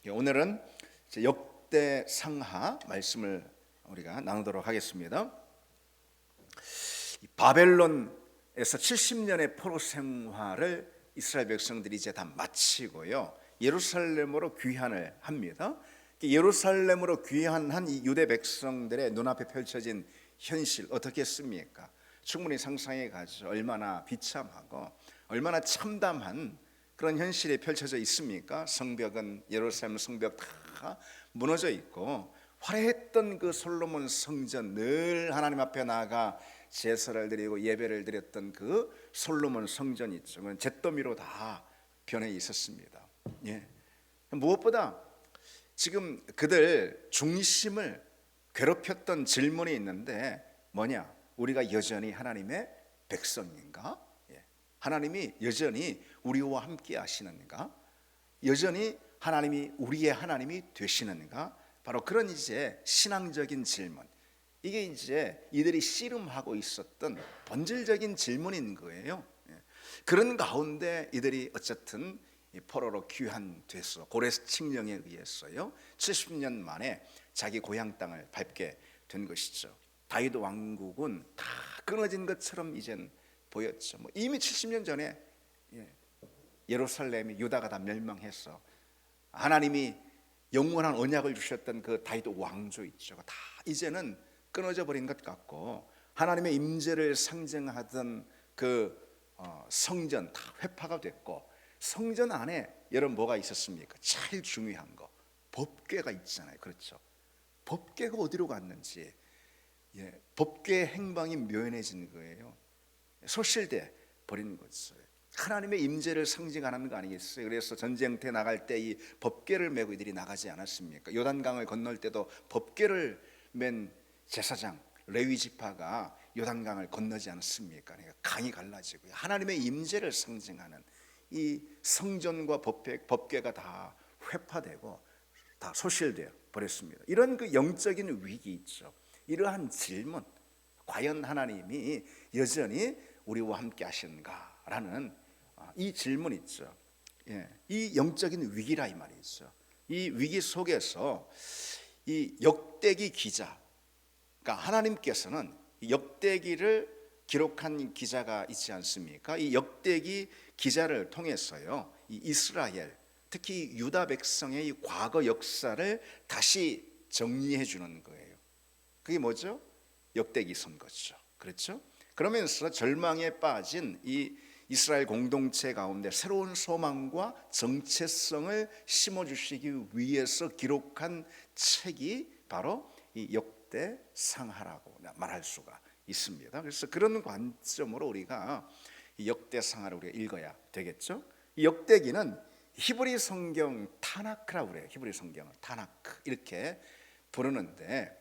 오늘은 역대상하 말씀을 우리가 나누도록 하겠습니다. 바벨론에서 70년의 포로 생활을 이스라엘 백성들이 이제 다 마치고요, 예루살렘으로 귀환을 합니다. 예루살렘으로 귀환한 이 유대 백성들의 눈앞에 펼쳐진 현실 어떻겠습니까? 충분히 상상해 가죠. 얼마나 비참하고 얼마나 참담한 그런 현실이 펼쳐져 있습니까? 성벽은, 예루살렘 성벽 다 무너져 있고, 화려했던 그 솔로몬 성전, 늘 하나님 앞에 나아가 제사를 드리고 예배를 드렸던 그 솔로몬 성전 있죠, 그건 잿더미로 다 변해 있었습니다. 무엇보다 지금 그들 중심을 괴롭혔던 질문이 있는데 뭐냐? 우리가 여전히 하나님의 백성인가? 하나님이 여전히 우리와 함께 하시는가? 여전히 하나님이 우리의 하나님이 되시는가? 바로 그런 이제 신앙적인 질문, 이게 이제 이들이 씨름하고 있었던 본질적인 질문인 거예요. 그런 가운데 이들이 어쨌든 포로로 귀환돼서 고레스 칙령에 의해서요 70년 만에 자기 고향 땅을 밟게 된 것이죠. 다윗 왕국은 다 끊어진 것처럼 이젠 보였죠. 이미 70년 전에 예루살렘이, 유다가 다 멸망해서 하나님이 영원한 언약을 주셨던 그 다윗 왕조 있죠, 다 이제는 끊어져 버린 것 같고, 하나님의 임재를 상징하던 그 성전 다 회파가 됐고, 성전 안에 여러분 뭐가 있었습니까? 제일 중요한 거, 법궤가 있잖아요. 그렇죠? 법궤가 어디로 갔는지, 법궤의 행방이 묘연해진 거예요. 소실돼 버린 거죠. 하나님의 임재를 상징하는 거 아니겠어요? 그래서 전쟁터에 나갈 때 이 법궤를 메고 이들이 나가지 않았습니까? 요단강을 건널 때도 법궤를 맨 제사장 레위 지파가 요단강을 건너지 않았습니까? 그러니까 강이 갈라지고 하나님의 임재를 상징하는 이 성전과 법궤가 다 회파되고 다 소실되어 버렸습니다. 이런 그 영적인 위기 있죠. 이러한 질문, 과연 하나님이 여전히 우리와 함께 하시는가라는 이 질문 있죠. 이 영적인 위기라 이 말이죠. 이 위기 속에서 이 역대기 기자, 그러니까 하나님께서는 역대기를 기록한 기자가 있지 않습니까? 이 역대기 기자를 통해서요, 이 이스라엘, 특히 유다 백성의 이 과거 역사를 다시 정리해 주는 거예요. 그게 뭐죠? 역대기 선거죠. 그렇죠? 그러면서 절망에 빠진 이 이스라엘 공동체 가운데 새로운 소망과 정체성을 심어주시기 위해서 기록한 책이 바로 이 역대상하라고 말할 수가 있습니다. 그래서 그런 관점으로 우리가 이 역대상하를 우리가 읽어야 되겠죠. 이 역대기는 히브리 성경 타나크라고 그래요. 히브리 성경을 타나크 이렇게 부르는데,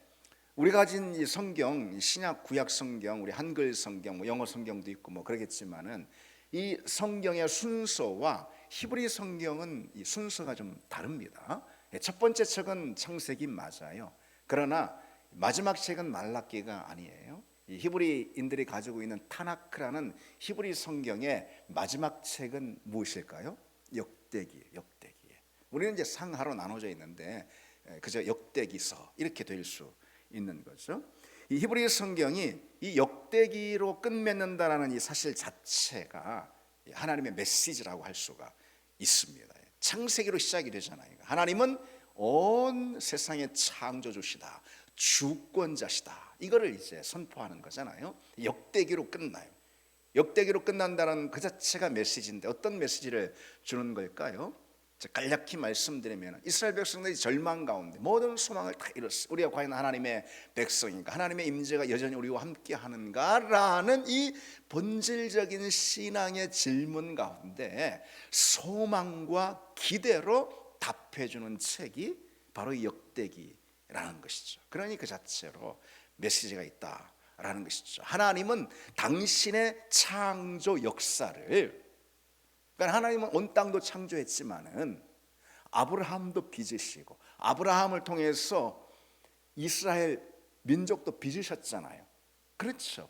우리가 가진 이 성경, 신약 구약 성경, 우리 한글 성경, 영어 성경도 있고 그러겠지만은 이 성경의 순서와 히브리 성경은 이 순서가 좀 다릅니다. 첫 번째 책은 창세기 맞아요. 그러나 마지막 책은 말라기가 아니에요. 이 히브리인들이 가지고 있는 타나크라는 히브리 성경의 마지막 책은 무엇일까요? 역대기. 우리는 이제 상하로 나눠져 있는데 그저 역대기서 이렇게 될 수 있는 거죠. 이 히브리 성경이 이 역대기로 끝맺는다라는 이 사실 자체가 하나님의 메시지라고 할 수가 있습니다. 창세기로 시작이 되잖아요. 하나님은 온 세상의 창조주시다, 주권자시다, 이거를 이제 선포하는 거잖아요. 역대기로 끝나요. 역대기로 끝난다는 그 자체가 메시지인데 어떤 메시지를 주는 걸까요? 간략히 말씀드리면 이스라엘 백성들이 절망 가운데 모든 소망을 다 잃었어요. 우리가 과연 하나님의 백성인가? 하나님의 임재가 여전히 우리와 함께 하는가라는 이 본질적인 신앙의 질문 가운데 소망과 기대로 답해주는 책이 바로 이 역대기라는 것이죠. 그러니 그 자체로 메시지가 있다라는 것이죠. 하나님은 당신의 창조 역사를, 그러니까 하나님은 온 땅도 창조했지만은 아브라함도 빚으시고 아브라함을 통해서 이스라엘 민족도 빚으셨잖아요. 그렇죠.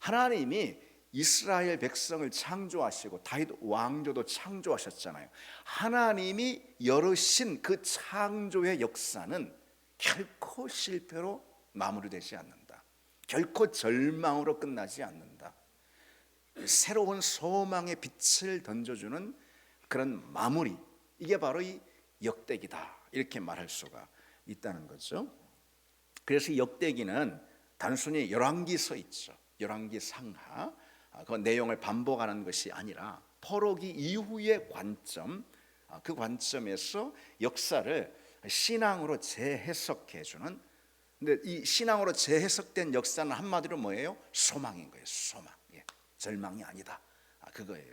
하나님이 이스라엘 백성을 창조하시고 다윗 왕조도 창조하셨잖아요. 하나님이 열으신 그 창조의 역사는 결코 실패로 마무리되지 않는다. 결코 절망으로 끝나지 않는다. 새로운 소망의 빛을 던져주는 그런 마무리, 이게 바로 이 역대기다, 이렇게 말할 수가 있다는 거죠. 그래서 이 역대기는 단순히 열왕기서 있죠. 열왕기 상하, 그 내용을 반복하는 것이 아니라 포로기 이후의 관점, 그 관점에서 역사를 신앙으로 재해석해 주는. 근데 이 신앙으로 재해석된 역사는 한마디로 뭐예요? 소망인 거예요. 소망. 절망이 아니다. 그거예요.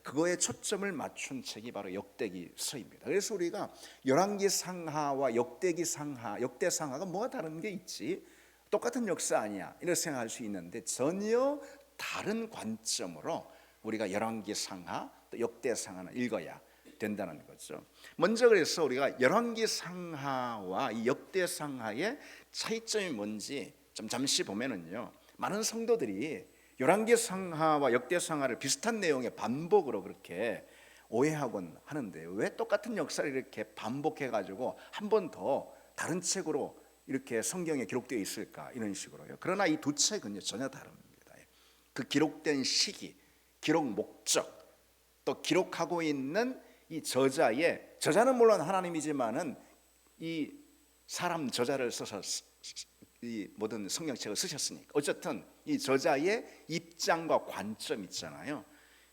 그거에 초점을 맞춘 책이 바로 역대기서입니다. 그래서 우리가 열왕기 상하와 역대기 상하, 역대 상하가 뭐가 다른 게 있지? 똑같은 역사 아니야, 이렇게 생각할 수 있는데 전혀 다른 관점으로 우리가 열왕기 상하 또 역대 상하는 읽어야 된다는 거죠. 먼저 그래서 우리가 열왕기 상하와 이 역대 상하의 차이점이 뭔지 좀 잠시 보면은요, 많은 성도들이 열왕기 상하와 역대 상하를 비슷한 내용의 반복으로 그렇게 오해하곤 하는데, 왜 똑같은 역사를 이렇게 반복해 가지고 한 번 더 다른 책으로 이렇게 성경에 기록되어 있을까, 이런 식으로요. 그러나 이 두 책은요 전혀 다릅니다. 그 기록된 시기, 기록 목적, 또 기록하고 있는 이 저자는 물론 하나님이지만은 이 사람 저자를 써서 이 모든 성경책을 쓰셨으니까 어쨌든 이 저자의 입장과 관점 있잖아요.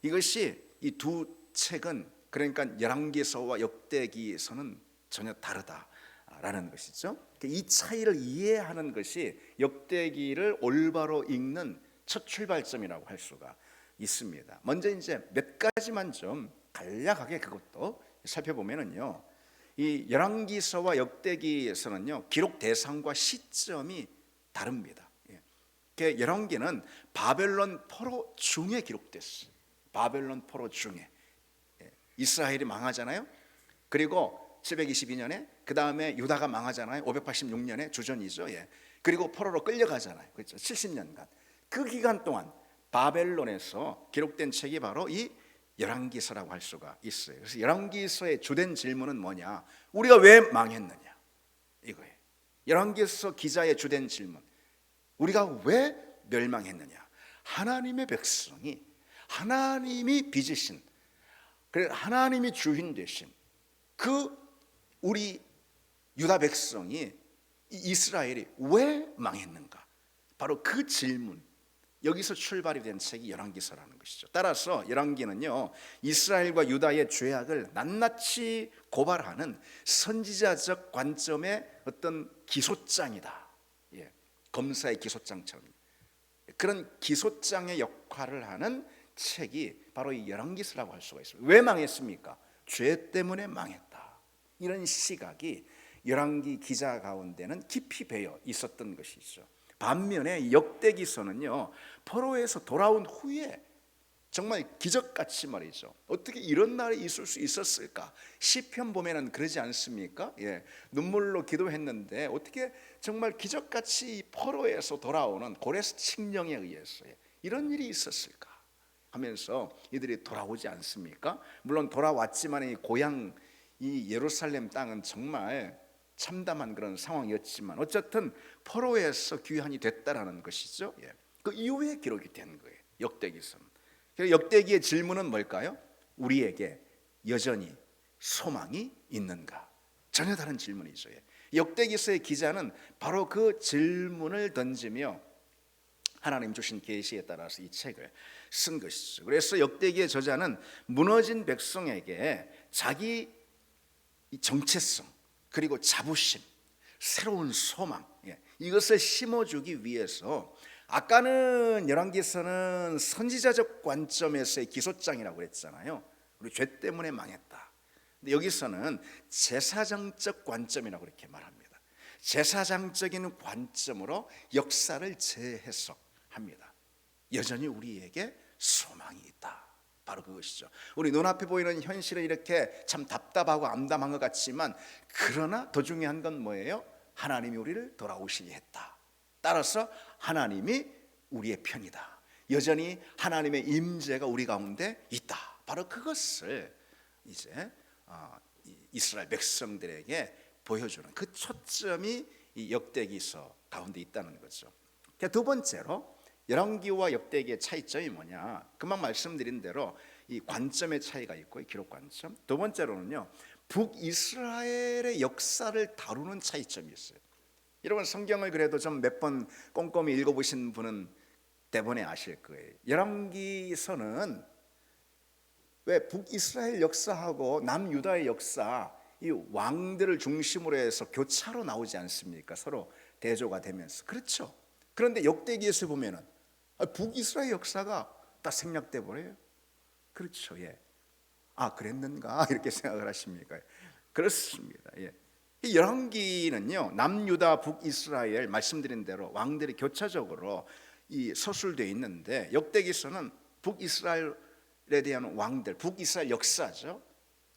이것이 이 두 책은, 그러니까 열왕기서와 역대기서는 전혀 다르다라는 것이죠. 이 차이를 이해하는 것이 역대기를 올바로 읽는 첫 출발점이라고 할 수가 있습니다. 먼저 이제 몇 가지만 좀 간략하게 그것도 살펴보면은요, 이 열왕기서와 역대기에서는요 기록 대상과 시점이 다릅니다. 열왕기는 바벨론 포로 중에 기록됐어요. 바벨론 포로 중에 이스라엘이 망하잖아요. 그리고 722년에 그 다음에 유다가 망하잖아요. 586년에 주전이죠. 그리고 포로로 끌려가잖아요. 그렇죠. 70년간 그 기간 동안 바벨론에서 기록된 책이 바로 이 열왕기서라고 할 수가 있어요. 그래서 열왕기서의 주된 질문은 뭐냐? 우리가 왜 망했느냐? 이거예요. 열왕기서 기자의 주된 질문. 우리가 왜 멸망했느냐? 하나님의 백성이, 하나님이 빚으신, 그래서 하나님이 주인 되신 그 우리 유다 백성이, 이스라엘이 왜 망했는가? 바로 그 질문, 여기서 출발이 된 책이 열왕기서라는 것이죠. 따라서 열왕기는요 이스라엘과 유다의 죄악을 낱낱이 고발하는 선지자적 관점의 어떤 기소장이다. 검사의 기소장처럼 그런 기소장의 역할을 하는 책이 바로 이 열왕기서라고 할 수가 있습니다. 왜 망했습니까? 죄 때문에 망했다. 이런 시각이 열왕기 기자 가운데는 깊이 배어 있었던 것이죠. 반면에 역대기서는요 포로에서 돌아온 후에 정말 기적같이 말이죠. 어떻게 이런 날이 있을 수 있었을까? 시편 보면은 그러지 않습니까? 눈물로 기도했는데 어떻게 정말 기적같이 포로에서 돌아오는 고레스 칙령에 의해서 이런 일이 있었을까 하면서 이들이 돌아오지 않습니까? 물론 돌아왔지만 이 고향 이 예루살렘 땅은 정말 참담한 그런 상황이었지만 어쨌든 포로에서 귀환이 됐다라는 것이죠. 그 이후에 기록이 된 거예요. 역대기서는. 역대기의 질문은 뭘까요? 우리에게 여전히 소망이 있는가? 전혀 다른 질문이죠. 역대기서의 기자는 바로 그 질문을 던지며 하나님 주신 계시에 따라서 이 책을 쓴 것이죠. 그래서 역대기의 저자는 무너진 백성에게 자기 정체성, 그리고 자부심, 새로운 소망, 이것을 심어주기 위해서, 아까는 열왕기서는 선지자적 관점에서의 기소장이라고 그랬잖아요. 우리 죄 때문에 망했다. 근데 여기서는 제사장적 관점이라고 이렇게 말합니다. 제사장적인 관점으로 역사를 재해석합니다. 여전히 우리에게 소망이 있다. 바로 그것이죠. 우리 눈앞에 보이는 현실은 이렇게 참 답답하고 암담한 것 같지만, 그러나 더 중요한 건 뭐예요? 하나님이 우리를 돌아오시게 했다. 따라서 하나님이 우리의 편이다. 여전히 하나님의 임재가 우리 가운데 있다. 바로 그것을 이제 이스라엘 백성들에게 보여주는 그 초점이 이 역대기서 가운데 있다는 거죠. 두 번째로 열왕기와 역대기의 차이점이 뭐냐? 금방 말씀드린 대로 이 관점의 차이가 있고 기록 관점. 두 번째로는요, 북이스라엘의 역사를 다루는 차이점이 있어요. 여러분 성경을 그래도 좀 몇 번 꼼꼼히 읽어보신 분은 대본에 아실 거예요. 열왕기서는 왜 북이스라엘 역사하고 남유다의 역사, 이 왕들을 중심으로 해서 교차로 나오지 않습니까? 서로 대조가 되면서. 그렇죠. 그런데 역대기에서 보면은 북이스라엘 역사가 다 생략돼 버려요. 그렇죠. 예. 아, 그랬는가 이렇게 생각을 하십니까? 그렇습니다. 예. 이 열왕기는요, 남유다 북이스라엘 말씀드린 대로 왕들이 교차적으로 이 서술되어 있는데, 역대기서는 북이스라엘에 대한 왕들, 북이스라엘 역사죠,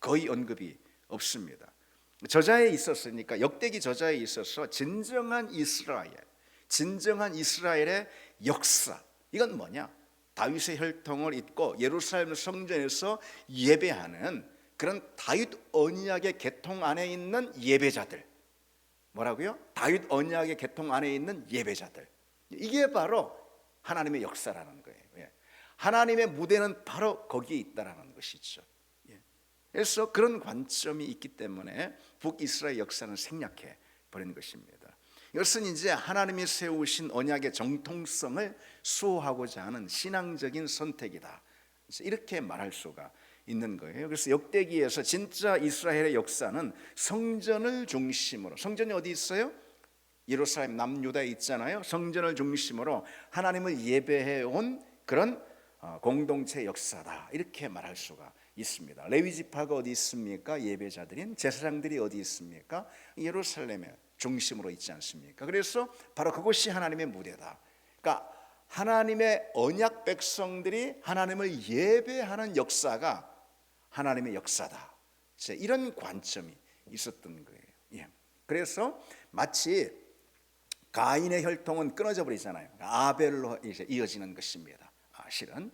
거의 언급이 없습니다. 저자에 있었으니까, 역대기 저자에 있어서 진정한 이스라엘의 역사, 이건 뭐냐? 다윗의 혈통을 잇고 예루살렘 성전에서 예배하는 그런 다윗 언약의 계통 안에 있는 예배자들. 뭐라고요? 다윗 언약의 계통 안에 있는 예배자들. 이게 바로 하나님의 역사라는 거예요. 예. 하나님의 무대는 바로 거기에 있다라는 것이죠. 예. 그래서 그런 관점이 있기 때문에 북이스라엘 역사는 생략해 버린 것입니다. 이것은 이제 하나님이 세우신 언약의 정통성을 수호하고자 하는 신앙적인 선택이다. 이렇게 말할 수가 있는 거예요. 그래서 역대기에서 진짜 이스라엘의 역사는 성전을 중심으로, 성전이 어디 있어요? 예루살렘 남유다에 있잖아요. 성전을 중심으로 하나님을 예배해 온 그런 공동체 역사다, 이렇게 말할 수가 있습니다. 레위 지파가 어디 있습니까? 예배자들인 제사장들이 어디 있습니까? 예루살렘에 중심으로 있지 않습니까? 그래서 바로 그것이 하나님의 무대다. 그러니까 하나님의 언약 백성들이 하나님을 예배하는 역사가 하나님의 역사다. 이런 관점이 있었던 거예요. 예. 그래서 마치 가인의 혈통은 끊어져 버리잖아요. 아벨로 이제 이어지는 것입니다. 실은.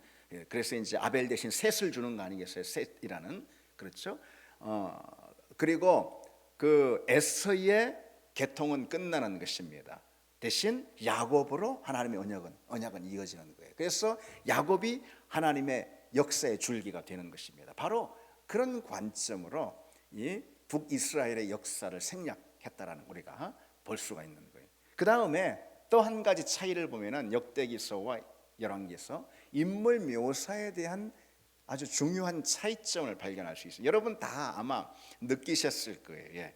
그래서 이제 아벨 대신 셋을 주는 거 아니겠어요? 셋이라는. 그렇죠? 그리고 그 에서의 계통은 끝나는 것입니다. 대신 야곱으로 하나님의 언약은 이어지는 거예요. 그래서 야곱이 하나님의 역사의 줄기가 되는 것입니다. 바로 그런 관점으로 이 북이스라엘의 역사를 생략했다라는 우리가 볼 수가 있는 거예요. 그 다음에 또 한 가지 차이를 보면은 역대기서와 열왕기서 인물 묘사에 대한 아주 중요한 차이점을 발견할 수 있어요. 여러분 다 아마 느끼셨을 거예요. 예.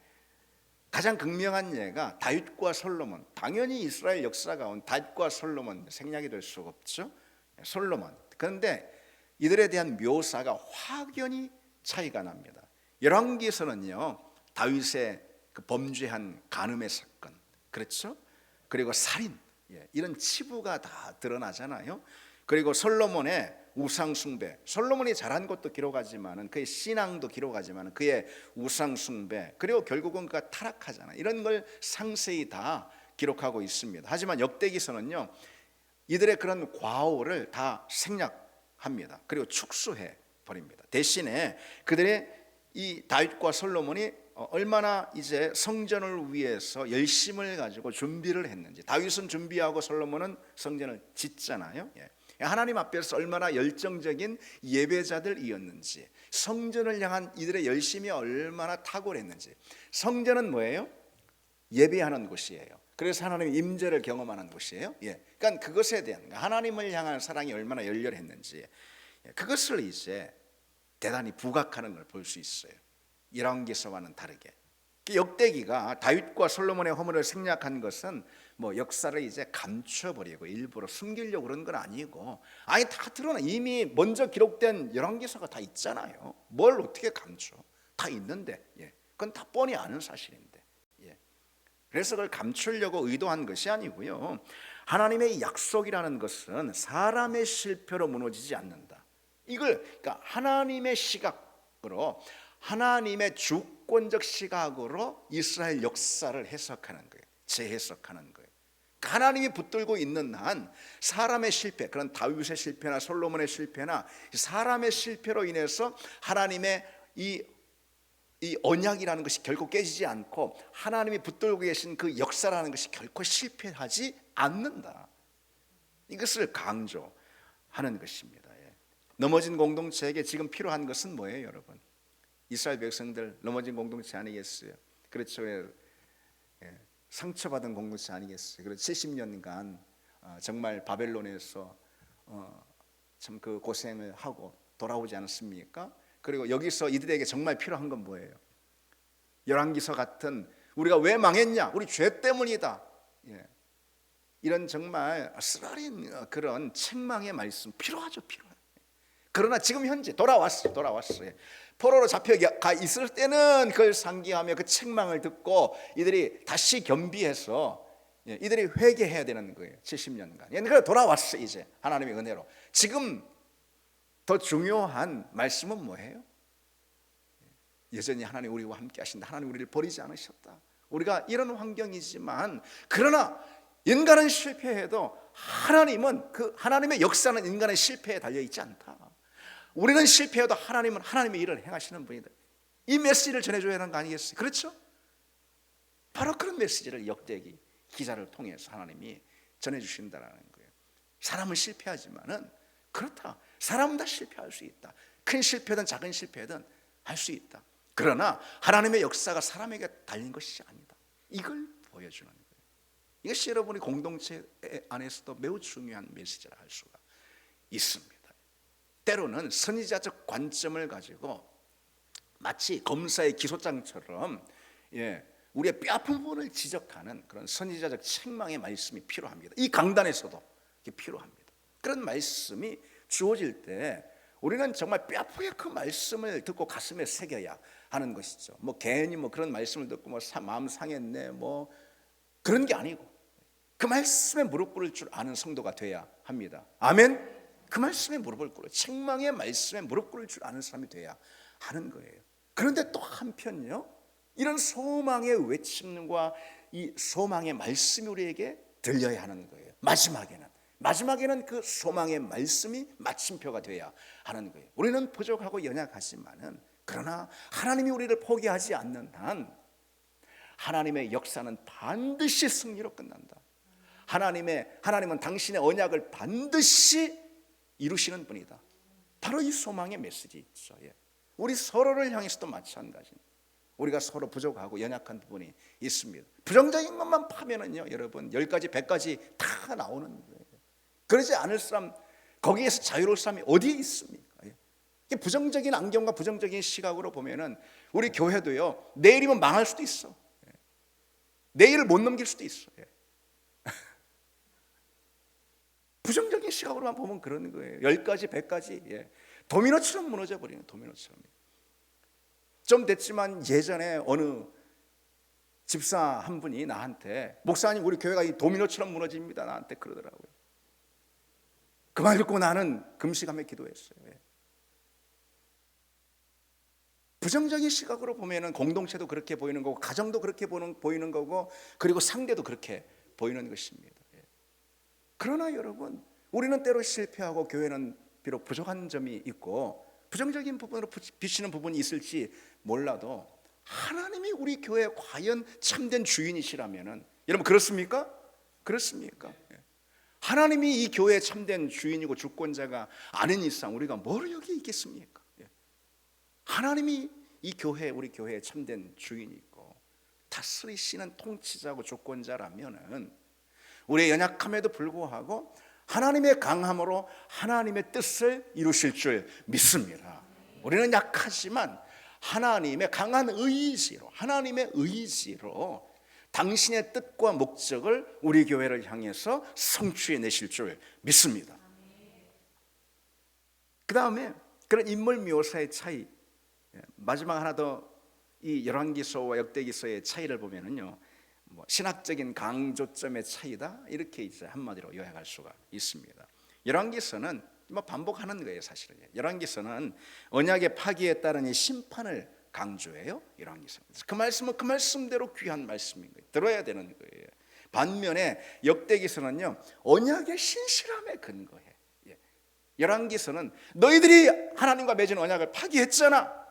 가장 극명한 예가 다윗과 솔로몬. 당연히 이스라엘 역사 가운데 다윗과 솔로몬 생략이 될 수가 없죠. 솔로몬. 그런데 이들에 대한 묘사가 확연히 차이가 납니다. 열왕기에서는요, 다윗의 그 범죄한 간음의 사건, 그렇죠? 그리고 살인, 이런 치부가 다 드러나잖아요. 그리고 솔로몬의 우상 숭배, 솔로몬이 잘한 것도 기록하지만은 그의 신앙도 기록하지만은 그의 우상 숭배, 그리고 결국은 그가 타락하잖아요. 이런 걸 상세히 다 기록하고 있습니다. 하지만 역대기서는요, 이들의 그런 과오를 다 생략합니다. 그리고 축소해 버립니다. 대신에 그들의 이 다윗과 솔로몬이 얼마나 이제 성전을 위해서 열심을 가지고 준비를 했는지, 다윗은 준비하고 솔로몬은 성전을 짓잖아요. 하나님 앞에서 얼마나 열정적인 예배자들이었는지, 성전을 향한 이들의 열심이 얼마나 탁월했는지. 성전은 뭐예요? 예배하는 곳이에요. 그래서 하나님의 임재를 경험하는 곳이에요. 그러니까 그것에 대한 하나님을 향한 사랑이 얼마나 열렬했는지, 그것을 이제 대단히 부각하는 걸 볼 수 있어요. 열왕기서와는 다르게. 역대기가 다윗과 솔로몬의 허물을 생략한 것은 뭐 역사를 이제 감춰버리고 일부러 숨기려고 그런 건 아니고, 아니 다 드러나. 이미 먼저 기록된 열왕기서가 다 있잖아요. 뭘 어떻게 감춰? 다 있는데, 그건 다 뻔히 아는 사실인데. 그래서 그걸 감추려고 의도한 것이 아니고요. 하나님의 약속이라는 것은 사람의 실패로 무너지지 않는다. 이걸 그러니까 하나님의 시각으로, 하나님의 주권적 시각으로 이스라엘 역사를 해석하는 거예요. 재해석하는 거예요. 하나님이 붙들고 있는 한 사람의 실패, 그런 다윗의 실패나 솔로몬의 실패나 사람의 실패로 인해서 하나님의 이 언약이라는 것이 결코 깨지지 않고 하나님이 붙들고 계신 그 역사라는 것이 결코 실패하지 않는다. 이것을 강조하는 것입니다. 넘어진 공동체에게 지금 필요한 것은 뭐예요, 여러분? 이스라엘 백성들 넘어진 공동체 아니겠어요? 그렇죠. 상처받은 공동체 아니겠어요? 그래서 70년간 정말 바벨론에서 참 그 고생을 하고 돌아오지 않았습니까? 그리고 여기서 이들에게 정말 필요한 건 뭐예요? 열왕기서 같은 우리가 왜 망했냐? 우리 죄 때문이다. 이런 정말 쓰라린 그런 책망의 말씀 필요하죠, 필요해요. 그러나 지금 현재 돌아왔어요. 포로로 잡혀가 있을 때는 그걸 상기하며 그 책망을 듣고 이들이 다시 겸비해서 이들이 회개해야 되는 거예요. 70년간. 그래서 돌아왔어 이제 하나님의 은혜로. 지금 더 중요한 말씀은 뭐예요? 여전히 하나님 우리와 함께 하신다. 하나님 우리를 버리지 않으셨다. 우리가 이런 환경이지만 그러나 인간은 실패해도 하나님은 그 하나님의 역사는 인간의 실패에 달려 있지 않다. 우리는 실패해도 하나님은 하나님의 일을 행하시는 분이다. 이 메시지를 전해줘야 하는 거 아니겠어요? 그렇죠? 바로 그런 메시지를 역대기 기자를 통해서 하나님이 전해주신다는 거예요. 사람은 실패하지만은 그렇다. 사람은 다 실패할 수 있다. 큰 실패든 작은 실패든 할 수 있다. 그러나 하나님의 역사가 사람에게 달린 것이 아니다. 이걸 보여주는 거예요. 이것이 여러분이 공동체 안에서도 매우 중요한 메시지라 할 수가 있습니다. 때로는 선지자적 관점을 가지고 마치 검사의 기소장처럼 우리의 뼈아픈 부분을 지적하는 그런 선지자적 책망의 말씀이 필요합니다. 이 강단에서도 필요합니다. 그런 말씀이 주어질 때 우리는 정말 뼈아프게 그 말씀을 듣고 가슴에 새겨야 하는 것이죠. 괜히 그런 말씀을 듣고 마음 상했네 그런 게 아니고 그 말씀에 무릎 꿇을 줄 아는 성도가 돼야 합니다. 아멘. 그 말씀에 무릎을 꿇어 책망의 말씀에 무릎 꿇을 줄 아는 사람이 돼야 하는 거예요. 그런데 또 한편요, 이런 소망의 외침과 이 소망의 말씀이 우리에게 들려야 하는 거예요. 마지막에는 그 소망의 말씀이 마침표가 돼야 하는 거예요. 우리는 부족하고 연약하지만은 그러나 하나님이 우리를 포기하지 않는 한 하나님의 역사는 반드시 승리로 끝난다. 하나님은 당신의 언약을 반드시 이루시는 분이다. 바로 이 소망의 메시지죠. 우리 서로를 향해서도 마찬가지입니다. 우리가 서로 부족하고 연약한 부분이 있습니다. 부정적인 것만 파면은요, 여러분 10가지 100가지 다 나오는 거예요. 그러지 않을 사람, 거기에서 자유로울 사람이 어디에 있습니까? 부정적인 안경과 부정적인 시각으로 보면은 우리 교회도요, 내일이면 망할 수도 있어. 내일을 못 넘길 수도 있어. 부정적인 시각으로만 보면 그러는 거예요. 10가지 100가지 도미노처럼 무너져 버리는, 도미노처럼. 좀 됐지만 예전에 어느 집사 한 분이 나한테, 목사님 우리 교회가 이 도미노처럼 무너집니다, 나한테 그러더라고요. 그 말 듣고 나는 금식하며 기도했어요. 부정적인 시각으로 보면은 공동체도 그렇게 보이는 거고, 가정도 그렇게 보이는 거고, 그리고 상대도 그렇게 보이는 것입니다. 그러나 여러분, 우리는 때로 실패하고 교회는 비록 부족한 점이 있고 부정적인 부분으로 비치는 부분이 있을지 몰라도 하나님이 우리 교회에 과연 참된 주인이시라면은, 여러분 그렇습니까? 그렇습니까? 하나님이 이 교회의 참된 주인이고 주권자가 아닌 이상 우리가 뭘 여기 있겠습니까? 하나님이 이 교회, 우리 교회의 참된 주인이고 다스리시는 통치자고 주권자라면은 우리의 연약함에도 불구하고 하나님의 강함으로 하나님의 뜻을 이루실 줄 믿습니다. 우리는 약하지만 하나님의 강한 의지로, 하나님의 의지로 당신의 뜻과 목적을 우리 교회를 향해서 성취해 내실 줄 믿습니다. 그 다음에 그런 인물 묘사의 차이, 마지막 하나 더, 이 열왕기서와 역대기서의 차이를 보면은요, 신학적인 강조점의 차이다, 이렇게 이제 한마디로 요약할 수가 있습니다. 열왕기서는 반복하는 거예요, 사실은. 열왕기서는 언약의 파기에 따른 이 심판을 강조해요. 열왕기서. 그 말씀은 그 말씀대로 귀한 말씀인 거예요. 들어야 되는 거예요. 반면에 역대기서는요 언약의 신실함에 근거해. 열왕기서는 너희들이 하나님과 맺은 언약을 파기했잖아.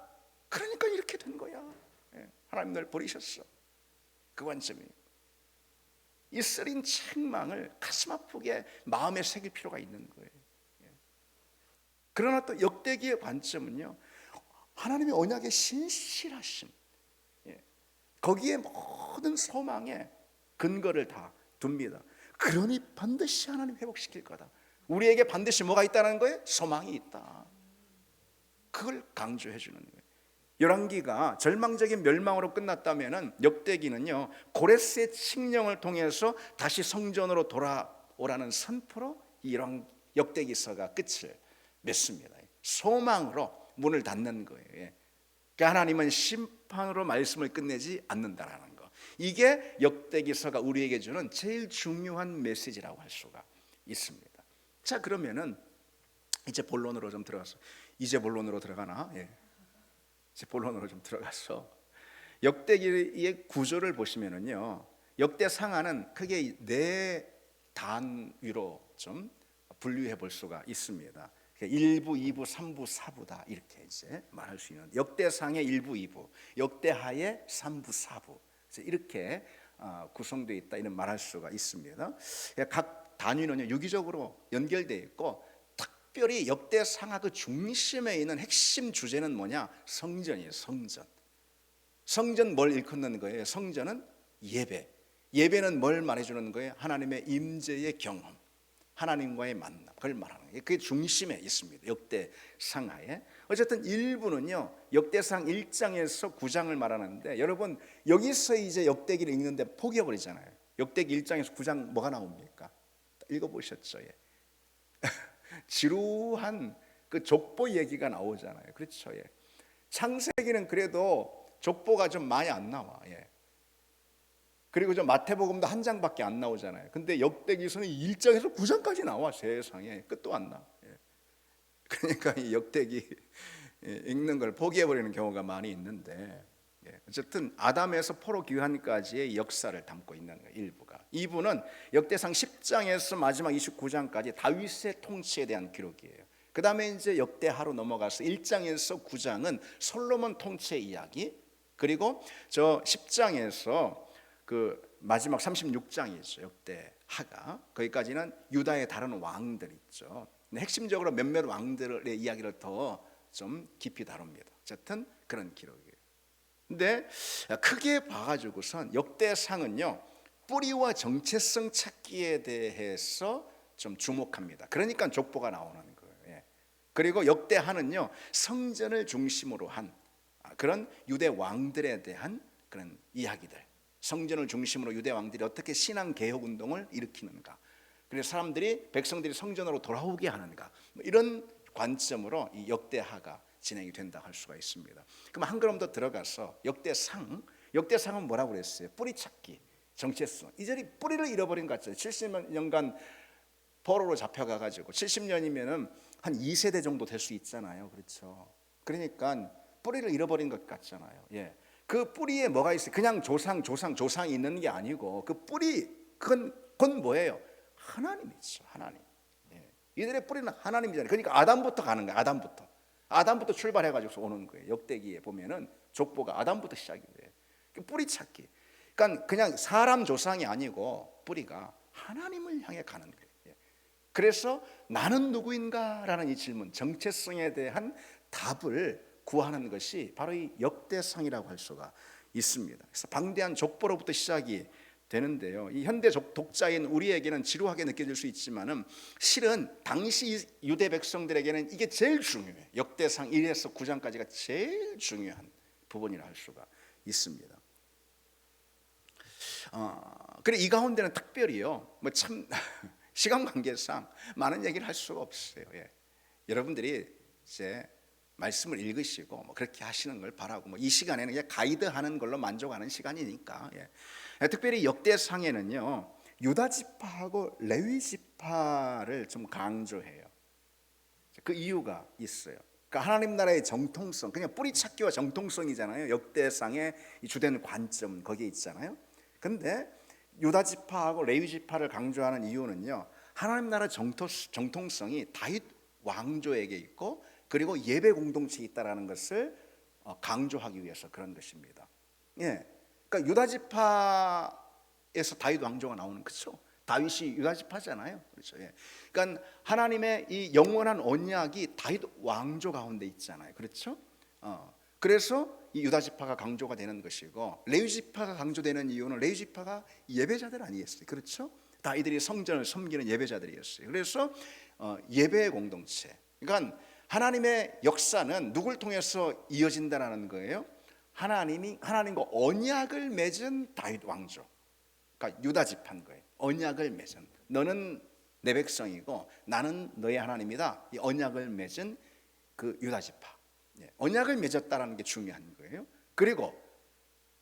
그러니까 이렇게 된 거야. 하나님 널 버리셨어. 그 관점이에요. 이 쓰린 책망을 가슴 아프게 마음에 새길 필요가 있는 거예요. 그러나 또 역대기의 관점은요 하나님의 언약의 신실하심, 거기에 모든 소망에 근거를 다 둡니다. 그러니 반드시 하나님 회복시킬 거다. 우리에게 반드시 뭐가 있다는 거예요? 소망이 있다. 그걸 강조해 주는 거예요. 열왕기가 절망적인 멸망으로 끝났다면은 역대기는요 고레스의 칙령을 통해서 다시 성전으로 돌아오라는 선포로 이 역대기서가 끝을 맺습니다. 소망으로 문을 닫는 거예요. 그러니까 하나님은 심판으로 말씀을 끝내지 않는다라는 거. 이게 역대기서가 우리에게 주는 제일 중요한 메시지라고 할 수가 있습니다. 자, 그러면은 이제 본론으로 좀 들어가서 이제 본론으로 들어가나? 이제 본론으로 좀 들어가서 역대기의 구조를 보시면은요 역대 상하는 크게 네 단위로 좀 분류해 볼 수가 있습니다. 1부, 2부, 3부, 4부다 이렇게 이제 말할 수 있는 역대상의 1부, 2부, 역대하의 3부, 4부 이렇게 구성되어 있다 이런 말할 수가 있습니다. 각 단위는요 유기적으로 연결되어 있고 특별히 역대상하 그 중심에 있는 핵심 주제는 뭐냐? 성전이에요. 성전. 성전 뭘 일컫는 거예요? 성전은 예배. 예배는 뭘 말해주는 거예요? 하나님의 임재의 경험, 하나님과의 만남, 그걸 말하는 거예요. 그게 중심에 있습니다. 역대상하에. 어쨌든 일부는요 역대상 1장에서 9장을 말하는데 여러분 여기서 이제 역대기를 읽는데 포기해버리잖아요. 역대기 1장에서 9장 뭐가 나옵니까? 읽어보셨죠? 지루한 그 족보 얘기가 나오잖아요. 그렇죠? 창세기는 그래도 족보가 좀 많이 안 나와. 그리고 좀 마태복음도 한 장밖에 안 나오잖아요. 근데 역대기서는 1장에서 9장까지 나와. 세상에 끝도 안 나. 그러니까 이 역대기 읽는 걸 포기해버리는 경우가 많이 있는데 어쨌든 아담에서 포로 귀환까지의 역사를 담고 있는 거예요. 일부가. 2부는 역대상 10장에서 마지막 29장까지 다윗의 통치에 대한 기록이에요. 그 다음에 이제 역대하로 넘어가서 1장에서 9장은 솔로몬 통치의 이야기, 그리고 저 10장에서 그 마지막 36장이죠. 역대하가. 거기까지는 유다의 다른 왕들 있죠. 핵심적으로 몇몇 왕들의 이야기를 더 좀 깊이 다룹니다. 어쨌든 그런 기록이에요. 근데 크게 봐가지고선 역대상은요 뿌리와 정체성 찾기에 대해서 좀 주목합니다. 그러니까 족보가 나오는 거예요. 그리고 역대하는요 성전을 중심으로 한 그런 유대 왕들에 대한 그런 이야기들, 성전을 중심으로 유대 왕들이 어떻게 신앙 개혁 운동을 일으키는가, 그래서 사람들이 백성들이 성전으로 돌아오게 하는가, 이런 관점으로 이 역대하가 진행이 된다 할 수가 있습니다. 그럼 한 걸음 더 들어가서 역대상은 뭐라고 그랬어요? 뿌리 찾기, 정체성. 이들이 뿌리를 잃어버린 것 같죠. 70년간 포로로 잡혀가가지고 70년이면은 한 2세대 정도 될 수 있잖아요. 그렇죠? 그러니까 뿌리를 잃어버린 것 같잖아요. 그 뿌리에 뭐가 있어요? 그냥 조상이 있는 게 아니고 그 뿌리 그건 뭐예요? 하나님이죠. 하나님. 이들의 뿌리는 하나님이잖아요. 그러니까 아담부터 가는 거예요. 아담부터 출발해가지고 오는 거예요. 역대기에 보면은 족보가 아담부터 시작이 돼요. 뿌리 찾기. 그러니까 그냥 사람 조상이 아니고 뿌리가 하나님을 향해 가는 거예요. 그래서 나는 누구인가라는 이 질문, 정체성에 대한 답을 구하는 것이 바로 이 역대상이라고 할 수가 있습니다. 그래서 방대한 족보로부터 시작이 되는데요. 이 현대 독자인 우리에게는 지루하게 느껴질 수 있지만은 실은 당시 유대 백성들에게는 이게 제일 중요해요. 역대상 1에서 9장까지가 제일 중요한 부분이라 할 수가 있습니다. 그래 이 가운데는 특별히요. 뭐 참 시간 관계상 많은 얘기를 할 수가 없어요. 여러분들이 이제 말씀을 읽으시고 뭐 그렇게 하시는 걸 바라고 뭐 이 시간에는 그냥 가이드하는 걸로 만족하는 시간이니까. 특별히 역대상에는요 유다 지파하고 레위 지파를 좀 강조해요. 그 이유가 있어요. 그러니까 하나님 나라의 정통성, 그냥 뿌리 찾기와 정통성이잖아요. 역대상의 이 주된 관점 거기에 있잖아요. 근데 유다 지파하고 레위 지파를 강조하는 이유는요, 하나님 나라 정통성이 다윗 왕조에게 있고 그리고 예배 공동체에 있다라는 것을 강조하기 위해서 그런 것입니다. 예, 그러니까 유다 지파에서 다윗 왕조가 나오는, 그렇죠? 다윗이 유다 지파잖아요, 그렇죠? 예. 그러니까 하나님의 이 영원한 언약이 다윗 왕조 가운데 있잖아요, 그렇죠? 그래서 이 유다 지파가 강조가 되는 것이고, 레위 지파가 강조되는 이유는 레위 지파가 예배자들 아니겠어요, 그렇죠? 다윗들이 성전을 섬기는 예배자들이었어요. 그래서 예배의 공동체. 그러니까 하나님의 역사는 누굴 통해서 이어진다라는 거예요? 하나님과 언약을 맺은 다윗 왕조. 그러니까 유다 지파인 거예요. 언약을 맺은, 너는 내 백성이고 나는 너의 하나님이다. 이 언약을 맺은 그 유다 지파. 언약을 맺었다라는 게 중요한 거예요. 그리고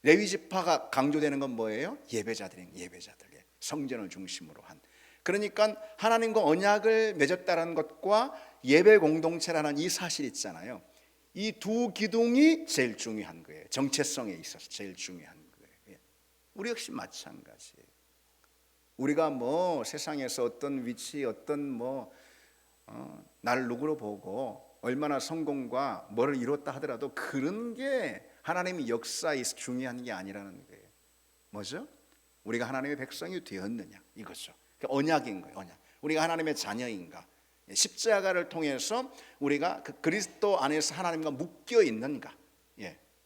레위 지파가 강조되는 건 뭐예요? 예배자들인, 예배자들, 성전을 중심으로 한. 그러니까 하나님과 언약을 맺었다는 것과 예배 공동체라는 이 사실 있잖아요. 이 두 기둥이 제일 중요한 거예요. 정체성에 있어서 제일 중요한 거예요. 우리 역시 마찬가지예요. 우리가 뭐 세상에서 어떤 위치, 어떤 날 누구로 보고 얼마나 성공과 뭐를 이뤘다 하더라도 그런 게 하나님의 역사에서 중요한 게 아니라는 거예요. 뭐죠? 우리가 하나님의 백성이 되었느냐, 이거죠. 언약인 거예요. 언약. 우리가 하나님의 자녀인가, 십자가를 통해서 우리가 그 그리스도 안에서 하나님과 묶여 있는가,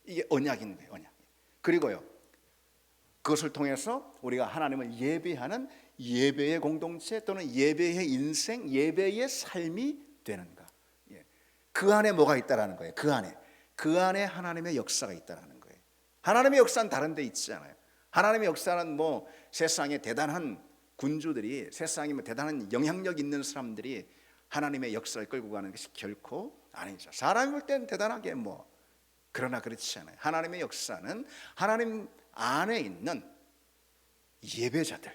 이게 언약인 거예요. 언약. 그리고요, 그것을 통해서 우리가 하나님을 예배하는 예배의 공동체 또는 예배의 인생, 예배의 삶이 되는가. 그 안에 뭐가 있다라는 거예요. 그 안에 하나님의 역사가 있다라는 거예요. 하나님의 역사는 다른 데 있지 않아요. 하나님의 역사는 뭐 세상에 대단한 군주들이, 세상에 뭐 대단한 영향력 있는 사람들이 하나님의 역사를 끌고 가는 것이 결코 아니죠. 사람이 볼 때는 대단하게 그러나 그렇지 않아요. 하나님의 역사는 하나님 안에 있는 예배자들,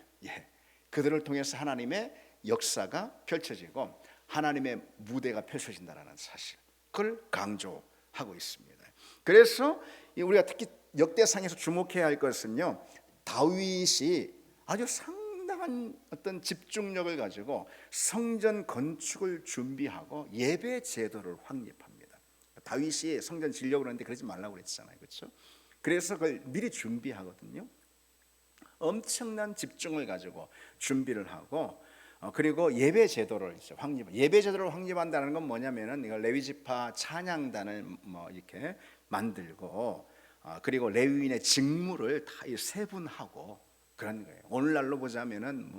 그들을 통해서 하나님의 역사가 펼쳐지고 하나님의 무대가 펼쳐진다는 사실, 그걸 강조하고 있습니다. 그래서 우리가 특히 역대상에서 주목해야 할 것은요, 다윗이 아주 상당한 어떤 집중력을 가지고 성전 건축을 준비하고 예배 제도를 확립합니다. 다윗이 성전 지려고 그러는데 그러지 말라고 그랬잖아요, 그렇죠? 그래서 그걸 미리 준비하거든요. 엄청난 집중을 가지고 준비를 하고, 그리고 예배 제도를 예배 제도를 확립한다는 건 뭐냐면은, 이걸 레위 지파 찬양단을 이렇게 만들고, 그리고 레위인의 직무를 다 세분하고 그런 거예요. 오늘날로 보자면은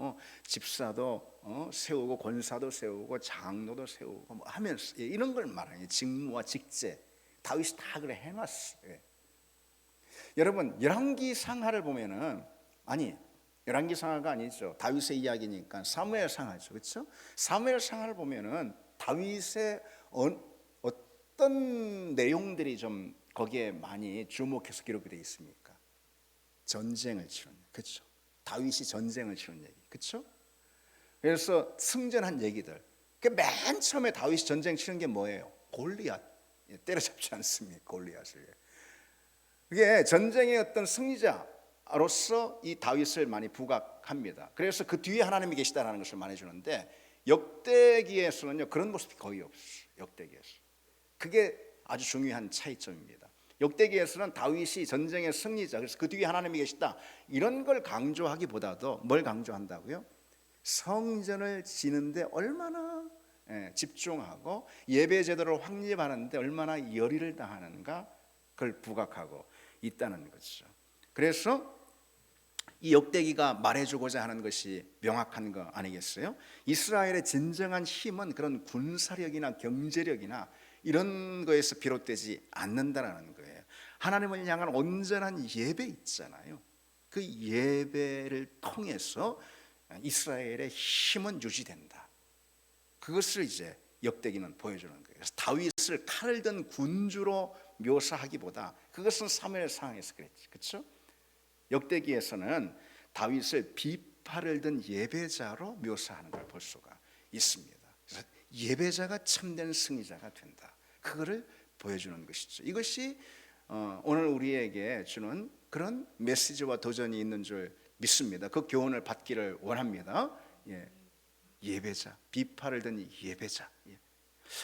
집사도 세우고 권사도 세우고 장로도 세우고 하면서 이런 걸 말하는 직무와 직제, 다윗이 다 그래 해놨어요. 여러분, 열왕기상하를 보면은, 열왕기상하가 아니죠. 다윗의 이야기니까 사무엘상하죠, 그렇죠? 사무엘상하를 보면은 다윗의 어떤 내용들이 좀 거기에 많이 주목해서 기록이 되어 있습니까? 전쟁을 치른, 그렇죠? 다윗이 전쟁을 치른 얘기, 그렇죠? 그래서 승전한 얘기들. 맨 처음에 다윗이 전쟁 치른 게 뭐예요? 골리앗. 때려잡지 않습니까? 골리앗을. 그게 전쟁의 어떤 승리자로서 이 다윗을 많이 부각합니다. 그래서 그 뒤에 하나님이 계시다는 것을 말해주는데, 역대기에서는요 그런 모습이 거의 없어요. 역대기에서. 그게 아주 중요한 차이점입니다. 역대기에서는 다윗이 전쟁의 승리자, 그래서 그 뒤에 하나님이 계시다, 이런 걸 강조하기보다도 뭘 강조한다고요? 성전을 지는데 얼마나 집중하고 예배 제도를 확립하는데 얼마나 열의를 다하는가, 그걸 부각하고 있다는 거죠. 그래서 이 역대기가 말해주고자 하는 것이 명확한 거 아니겠어요? 이스라엘의 진정한 힘은 그런 군사력이나 경제력이나 이런 거에서 비롯되지 않는다라는 거예요. 하나님을 향한 온전한 예배 있잖아요. 그 예배를 통해서 이스라엘의 힘은 유지된다. 그것을 이제 역대기는 보여주는 거예요. 그래서 다윗을 칼을 든 군주로 묘사하기보다, 그것은 사무엘상에서 그랬지, 그렇죠? 역대기에서는 다윗을 비팔을 든 예배자로 묘사하는 걸 볼 수가 있습니다. 그래서 예배자가 참된 승리자가 된다, 그거를 보여주는 것이죠. 이것이 오늘 우리에게 주는 그런 메시지와 도전이 있는 줄 믿습니다. 그 교훈을 받기를 원합니다. 예. 예배자, 비파를 든 예배자. 예.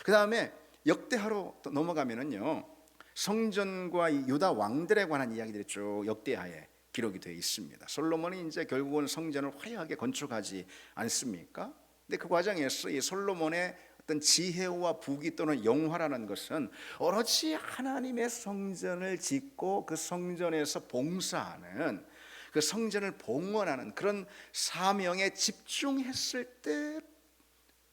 그 다음에 역대하로 또 넘어가면은요, 성전과 유다 왕들에 관한 이야기들이 쭉 역대하에 기록이 되어 있습니다. 솔로몬이 이제 결국은 성전을 화려하게 건축하지 않습니까? 근데 그 과정에서 이 솔로몬의 어떤 지혜와 부귀 또는 영화라는 것은 오로지 하나님의 성전을 짓고 그 성전에서 봉사하는, 그 성전을 봉헌하는 그런 사명에 집중했을 때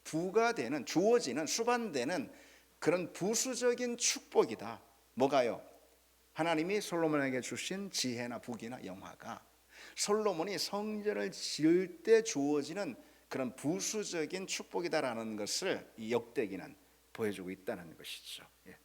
부과되는, 주어지는, 수반되는 그런 부수적인 축복이다. 뭐가요? 하나님이 솔로몬에게 주신 지혜나 부귀나 영화가 솔로몬이 성전을 지을 때 주어지는 그런 부수적인 축복이다라는 것을 이 역대기는 보여주고 있다는 것이죠. 예.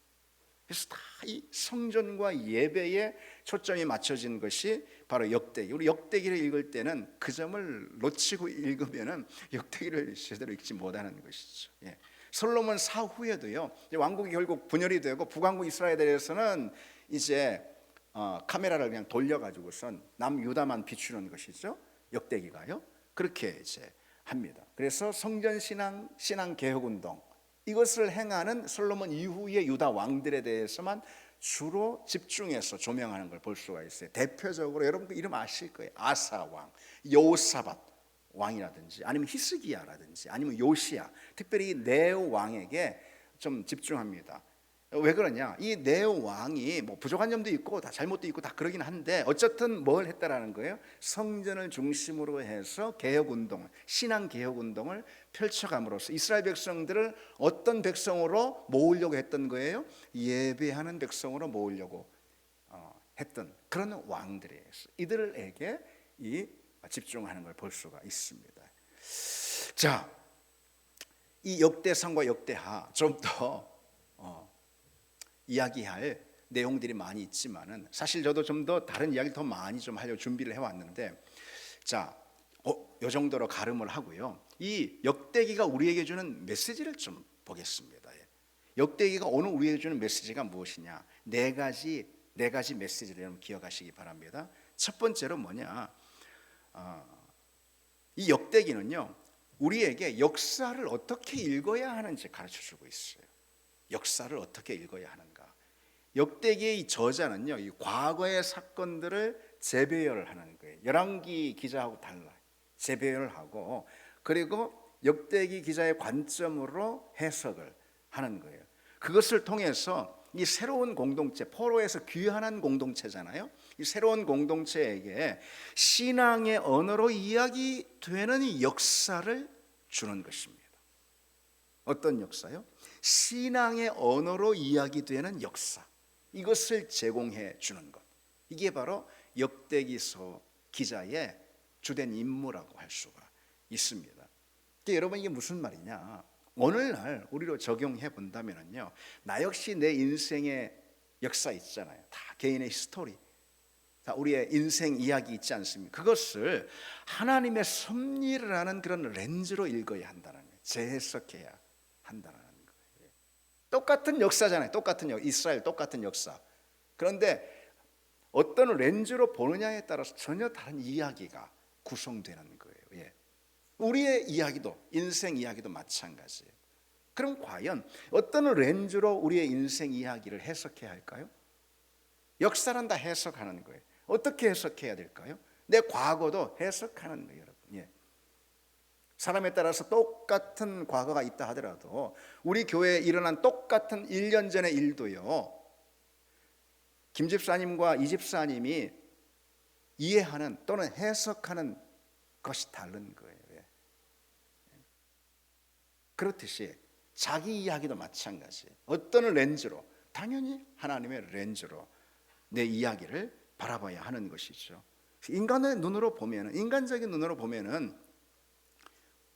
그래서 다 이 성전과 예배에 초점이 맞춰진 것이 바로 역대기. 우리 역대기를 읽을 때는 그 점을 놓치고 읽으면은 역대기를 제대로 읽지 못하는 것이죠. 예. 솔로몬 사후에도요, 왕국이 결국 분열이 되고 북왕국 이스라엘에서는 이제 카메라를 그냥 돌려가지고선 남유다만 비추는 것이죠. 역대기가요. 그렇게 이제 합니다. 그래서 성전 신앙 개혁 운동, 이것을 행하는 솔로몬 이후의 유다 왕들에 대해서만 주로 집중해서 조명하는 걸 볼 수가 있어요. 대표적으로 여러분 그 이름 아실 거예요. 아사 왕, 여호사밧 왕이라든지 아니면 히스기야라든지 아니면 요시야, 특별히 네오 왕에게 좀 집중합니다. 왜 그러냐? 이 네오 왕이 뭐 부족한 점도 있고 다 잘못도 있고 다 그러긴 한데 어쨌든 뭘 했다라는 거예요? 성전을 중심으로 해서 개혁 운동, 신앙 개혁 운동을 펼쳐감으로써 이스라엘 백성들을 어떤 백성으로 모으려고 했던 거예요? 예배하는 백성으로 모으려고 했던 그런 왕들이에요. 이들에게 이 집중하는 걸 볼 수가 있습니다. 자, 이 역대상과 역대하 좀더 이야기할 내용들이 많이 있지만은 사실 저도 좀 더 다른 이야기를 더 많이 좀 하려고 준비를 해왔는데, 자, 요 정도로 가름을 하고요. 이 역대기가 우리에게 주는 메시지를 좀 보겠습니다. 역대기가 오늘 우리에게 주는 메시지가 무엇이냐? 네 가지 메시지를 여러분 기억하시기 바랍니다. 첫 번째로 뭐냐? 이 역대기는요, 우리에게 역사를 어떻게 읽어야 하는지 가르쳐주고 있어요. 역사를 어떻게 읽어야 하는가? 역대기의 저자는요, 이 과거의 사건들을 재배열을 하는 거예요. 열왕기 기자하고 달라요. 재배열을 하고, 그리고 역대기 기자의 관점으로 해석을 하는 거예요. 그것을 통해서 이 새로운 공동체, 포로에서 귀환한 공동체잖아요. 이 새로운 공동체에게 신앙의 언어로 이야기되는 이 역사를 주는 것입니다. 어떤 역사요? 신앙의 언어로 이야기되는 역사, 이것을 제공해 주는 것, 이게 바로 역대기서 기자의 주된 임무라고 할 수가 있습니다. 그러니까 여러분, 이게 무슨 말이냐? 오늘날 우리로 적용해 본다면요, 나 역시 내 인생의 역사 있잖아요. 다 개인의 스토리, 다 우리의 인생 이야기 있지 않습니까? 그것을 하나님의 섭리를 하는 그런 렌즈로 읽어야 한다는 거예요. 재해석해야 한다는 거예요. 똑같은 역사잖아요. 똑같은 이스라엘 똑같은 역사. 그런데 어떤 렌즈로 보느냐에 따라서 전혀 다른 이야기가 구성되는 거예요. 예. 우리의 이야기도, 인생 이야기도 마찬가지예요. 그럼 과연 어떤 렌즈로 우리의 인생 이야기를 해석해야 할까요? 역사는 다 해석하는 거예요. 어떻게 해석해야 될까요? 내 과거도 해석하는 거예요, 여러분. 예. 사람에 따라서 똑같은 과거가 있다 하더라도 우리 교회에 일어난 똑같은 1년 전의 일도요, 김 집사님과 이 집사님이 이해하는 또는 해석하는 것이 다른 거예요. 그렇듯이 자기 이야기도 마찬가지예요. 어떤 렌즈로, 당연히 하나님의 렌즈로 내 이야기를 바라봐야 하는 것이죠. 인간의 눈으로 보면은, 인간적인 눈으로 보면은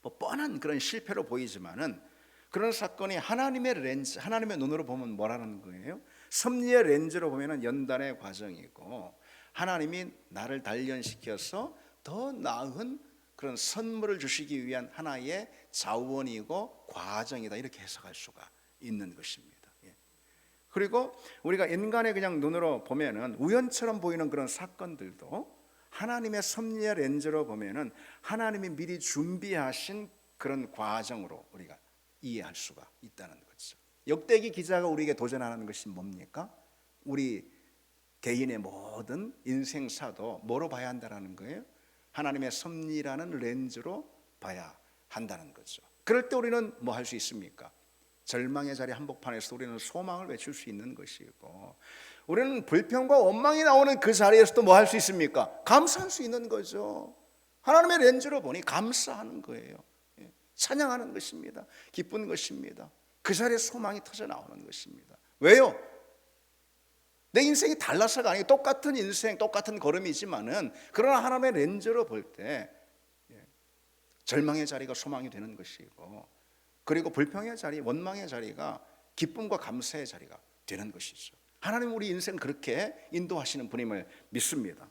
뭐 뻔한 그런 실패로 보이지만은 그런 사건이 하나님의 렌즈, 하나님의 눈으로 보면 뭐라는 거예요? 섭리의 렌즈로 보면은 연단의 과정이고, 하나님이 나를 단련시켜서 더 나은 그런 선물을 주시기 위한 하나의 자원이고 과정이다, 이렇게 해석할 수가 있는 것입니다. 그리고 우리가 인간의 그냥 눈으로 보면은 우연처럼 보이는 그런 사건들도 하나님의 섭리의 렌즈로 보면은 하나님이 미리 준비하신 그런 과정으로 우리가 이해할 수가 있다는 거죠. 역대기 기자가 우리에게 도전하는 것이 뭡니까? 우리 개인의 모든 인생사도 뭐로 봐야 한다는 거예요? 하나님의 섭리라는 렌즈로 봐야 한다는 거죠. 그럴 때 우리는 뭐 할 수 있습니까? 절망의 자리 한복판에서 우리는 소망을 외칠 수 있는 것이고, 우리는 불평과 원망이 나오는 그 자리에서도 뭐 할 수 있습니까? 감사할 수 있는 거죠. 하나님의 렌즈로 보니 감사하는 거예요. 찬양하는 것입니다. 기쁜 것입니다. 그 자리에 소망이 터져 나오는 것입니다. 왜요? 내 인생이 달라서가 아니고 똑같은 인생, 똑같은 걸음이지만은 그러나 하나님의 렌즈로 볼 때 절망의 자리가 소망이 되는 것이고, 그리고 불평의 자리, 원망의 자리가 기쁨과 감사의 자리가 되는 것이죠. 하나님 우리 인생 그렇게 인도하시는 분임을 믿습니다.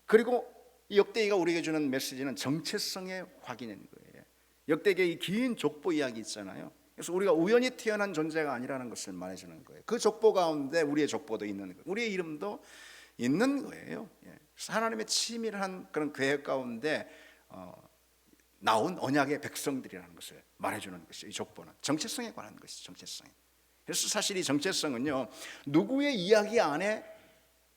그리고 이 역대기가 우리에게 주는 메시지는 정체성의 확인인 거예요. 역대기의 이 긴 족보 이야기 있잖아요. 그래서 우리가 우연히 태어난 존재가 아니라는 것을 말해주는 거예요. 그 족보 가운데 우리의 족보도 있는 거예요. 우리의 이름도 있는 거예요. 그래서 하나님의 치밀한 그런 계획 가운데 나온 언약의 백성들이라는 것을 말해주는 것이죠. 이 족보는 정체성에 관한 것이죠. 정체성이. 그래서 사실 이 정체성은요, 누구의 이야기 안에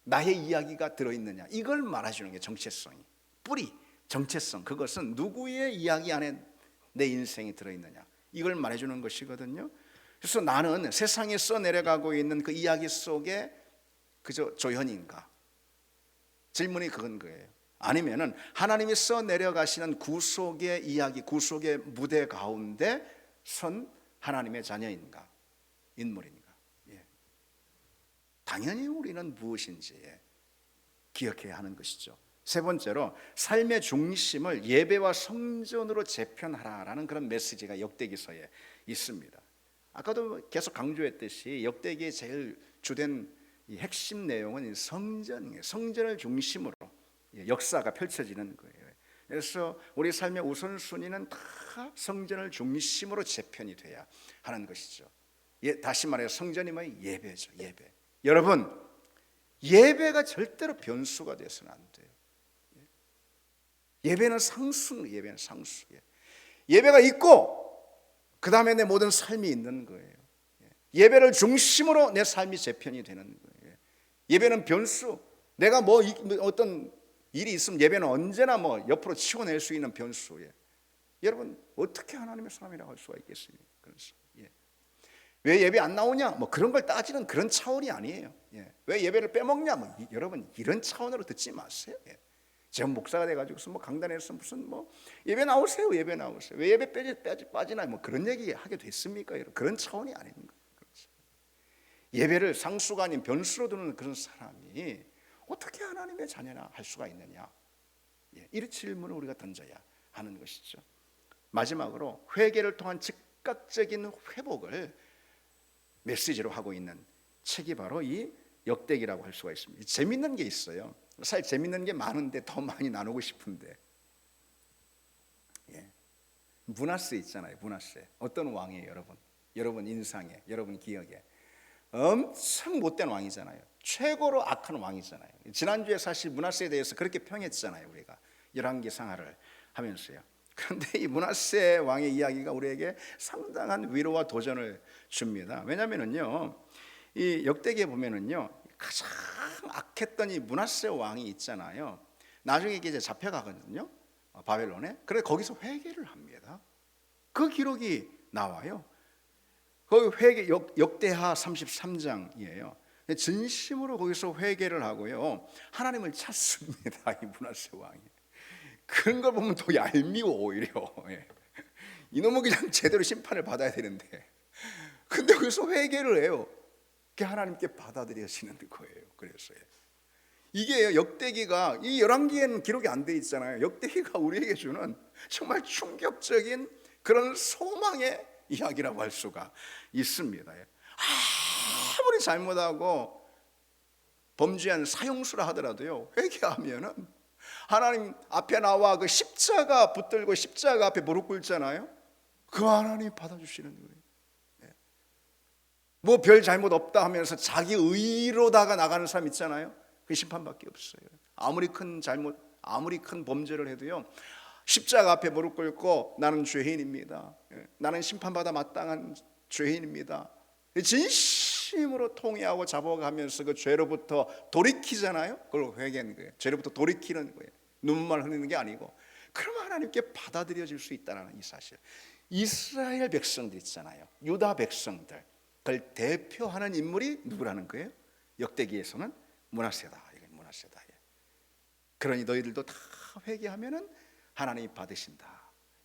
나의 이야기가 들어있느냐, 이걸 말해주는 게 정체성이. 뿌리, 정체성, 그것은 누구의 이야기 안에 내 인생이 들어있느냐, 이걸 말해주는 것이거든요. 그래서 나는 세상에 써내려가고 있는 그 이야기 속에 그저 조연인가? 질문이 그건 거예요. 아니면은 하나님이 써내려가시는 구속의 이야기, 구속의 무대 가운데 선 하나님의 자녀인가? 인물인가? 당연히 우리는 무엇인지 기억해야 하는 것이죠. 세 번째로 삶의 중심을 예배와 성전으로 재편하라라는 그런 메시지가 역대기서에 있습니다. 아까도 계속 강조했듯이 역대기의 제일 주된 이 핵심 내용은 성전이에요. 성전을 중심으로 역사가 펼쳐지는 거예요. 그래서 우리 삶의 우선순위는 다 성전을 중심으로 재편이 돼야 하는 것이죠. 다시 말해서 성전이 뭐예요? 예배죠. 예배. 여러분, 예배가 절대로 변수가 돼서는 안 돼요. 예배는 상수, 예배는 상수. 예배가 있고 그 다음에 내 모든 삶이 있는 거예요. 예배를 중심으로 내 삶이 재편이 되는 거예요. 예배는 변수. 내가 뭐 어떤 일이 있으면 예배는 언제나 뭐 옆으로 치워낼 수 있는 변수예요. 여러분, 어떻게 하나님의 사람이라고 할 수가 있겠습니까? 그래서 왜 예배 안 나오냐? 뭐 그런 걸 따지는 그런 차원이 아니에요. 왜 예배를 빼먹냐? 뭐 여러분, 이런 차원으로 듣지 마세요. 제가 목사가 돼가지고서 뭐 강단에서 무슨 뭐 예배 나오세요, 예배 나오세요. 왜 예배 빠지나? 뭐 그런 얘기 하게 됐습니까? 여러분, 그런 차원이 아닌 거예요. 그렇죠. 예배를 상수가 아닌 변수로 두는 그런 사람이 어떻게 하나님의 자녀나 할 수가 있느냐? 이런 질문을 우리가 던져야 하는 것이죠. 마지막으로 회개를 통한 즉각적인 회복을 메시지로 하고 있는 책이 바로 이 역대기라고 할 수가 있습니다. 재밌는 게 있어요. 사실 재밌는 게 많은데 더 많이 나누고 싶은데, 므낫세 있잖아요. 므낫세 어떤 왕이에요, 여러분? 여러분 인상에, 여러분 기억에 엄청 못된 왕이잖아요. 최고로 악한 왕이잖아요. 지난주에 사실 므낫세에 대해서 그렇게 평했잖아요. 우리가 열왕기상하를 하면서요. 그런데 이 므낫세 왕의 이야기가 우리에게 상당한 위로와 도전을 줍니다. 왜냐하면요, 이 역대기에 보면은요, 가장 악했던 이 므낫세 왕이 있잖아요. 나중에 이제 잡혀가거든요, 바벨론에. 그래 거기서 회개를 합니다. 그 기록이 나와요. 거기 회개 역대하 33장이에요. 진심으로 거기서 회개를 하고요, 하나님을 찾습니다. 이 므낫세 왕이. 그런 걸 보면 더 얄미워 오히려. 이놈은 그냥 제대로 심판을 받아야 되는데, 근데 거기서 회개를 해요. 그게 하나님께 받아들여지는 거예요. 그래서 이게 역대기가, 이 열왕기에는 기록이 안 돼 있잖아요. 역대기가 우리에게 주는 정말 충격적인 그런 소망의 이야기라고 할 수가 있습니다. 아무리 잘못하고 범죄한 사형수라 하더라도요, 회개하면은 하나님 앞에 나와 그 십자가 붙들고 십자가 앞에 무릎 꿇잖아요. 그 하나님 받아주시는 거예요. 뭐 별 잘못 없다 하면서 자기 의로다가 나가는 사람 있잖아요. 그 심판밖에 없어요. 아무리 큰 잘못, 아무리 큰 범죄를 해도요, 십자가 앞에 무릎 꿇고 나는 죄인입니다, 나는 심판받아 마땅한 죄인입니다, 진심으로 통회하고 잡아가면서 그 죄로부터 돌이키잖아요. 그걸 회개하는 거예요. 죄로부터 돌이키는 거예요. 눈물만 흘리는 게 아니고. 그러면 하나님께 받아들여질 수 있다는 이 사실. 이스라엘 백성들 있잖아요, 유다 백성들, 그걸 대표하는 인물이 누구라는 거예요? 역대기에서는 므낫세다. 이게 므낫세다. 그러니 너희들도 다 회개하면은 하나님이 받으신다.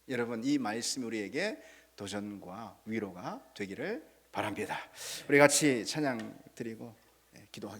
여러분, 이 말씀이 우리에게 도전과 위로가 되기를 바랍니다. 우리 같이 찬양 드리고 기도하겠습니다.